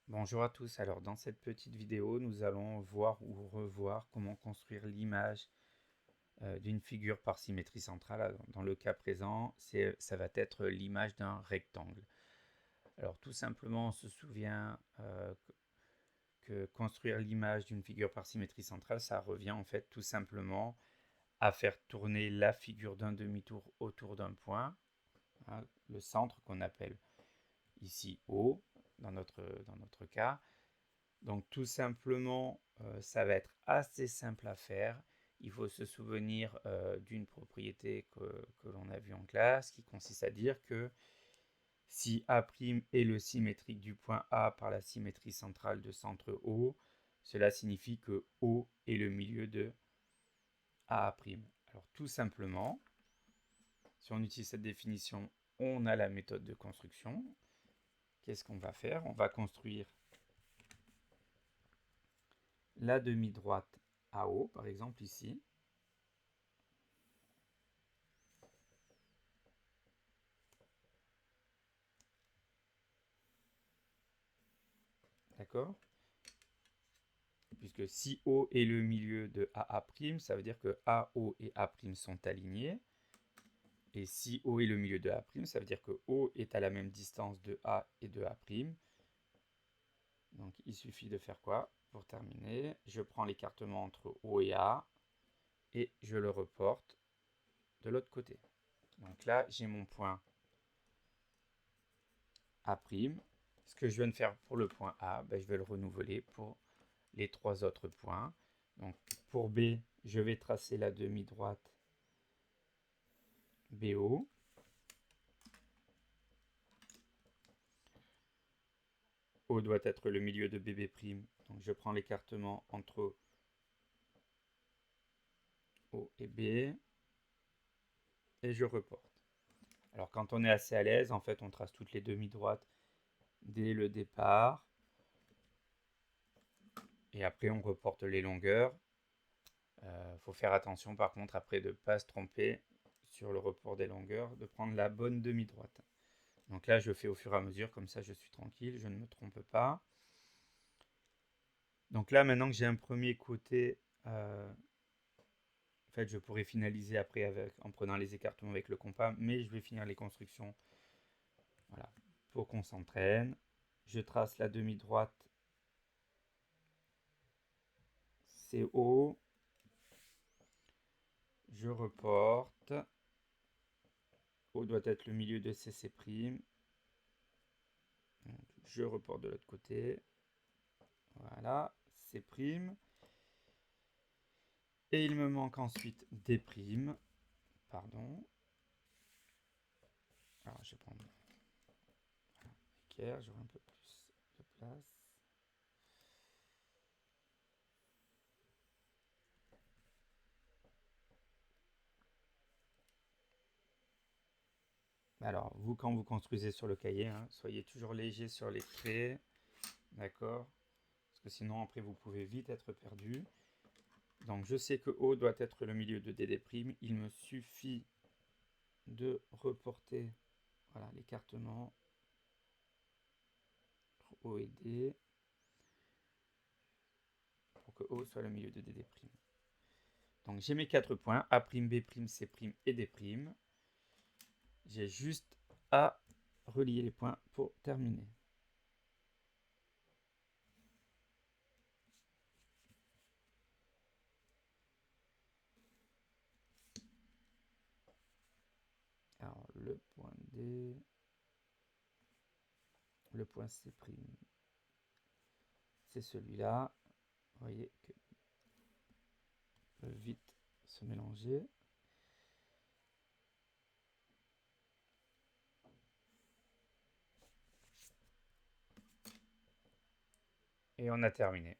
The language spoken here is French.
Bonjour à tous, alors dans cette petite vidéo nous allons voir ou revoir comment construire l'image d'une figure par symétrie centrale. Dans le cas présent, ça va être l'image d'un rectangle. Alors tout simplement on se souvient que construire l'image d'une figure par symétrie centrale, ça revient en fait tout simplement à faire tourner la figure d'un demi-tour autour d'un point, hein, le centre qu'on appelle ici O dans notre cas. Donc tout simplement, ça va être assez simple à faire. Il faut se souvenir d'une propriété que l'on a vue en classe, qui consiste à dire que si A' est le symétrique du point A par la symétrie centrale de centre O, cela signifie que O est le milieu de A'. Alors tout simplement, si on utilise cette définition, on a la méthode de construction. Qu'est-ce qu'on va faire? On va construire la demi-droite AO, par exemple ici. D'accord? Puisque si O est le milieu de AA', ça veut dire que AO et A' sont alignés. Et si O est le milieu de A', ça veut dire que O est à la même distance de A et de A'. Donc il suffit de faire quoi? Pour terminer, je prends l'écartement entre O et A et je le reporte de l'autre côté. Donc là, j'ai mon point A'. Ce que je viens de faire pour le point A, ben, je vais le renouveler pour les trois autres points. Donc pour B, je vais tracer la demi-droite BO. O doit être le milieu de BB'. Donc je prends l'écartement entre O et B et je reporte. Alors quand on est assez à l'aise, en fait, on trace toutes les demi-droites dès le départ. Et après, on reporte les longueurs. Faut faire attention par contre après de ne pas se tromper sur le report des longueurs, de prendre la bonne demi-droite. Donc là, je fais au fur et à mesure, comme ça je suis tranquille, je ne me trompe pas. Donc là, maintenant que j'ai un premier côté, en fait, je pourrais finaliser après en prenant les écartements avec le compas, mais je vais finir les constructions. Voilà, pour qu'on s'entraîne. Je trace la demi-droite CO. Je reporte. O doit être le milieu de CC'. Je reporte de l'autre côté. Voilà, C'. Et il me manque ensuite D'. Pardon. Alors, je vais prendre l'équerre, j'aurai un peu plus de place. Alors, vous, quand vous construisez sur le cahier, hein, soyez toujours léger sur les traits, d'accord? Parce que sinon, après, vous pouvez vite être perdu. Donc, je sais que O doit être le milieu de DD'. Il me suffit de reporter voilà, l'écartement entre O et D pour que O soit le milieu de DD'. Donc, j'ai mes 4 points, A', B', C' et D'. J'ai juste à relier les points pour terminer. Alors, le point D, le point C', c'est celui-là. Vous voyez que peut vite se mélanger. Et on a terminé.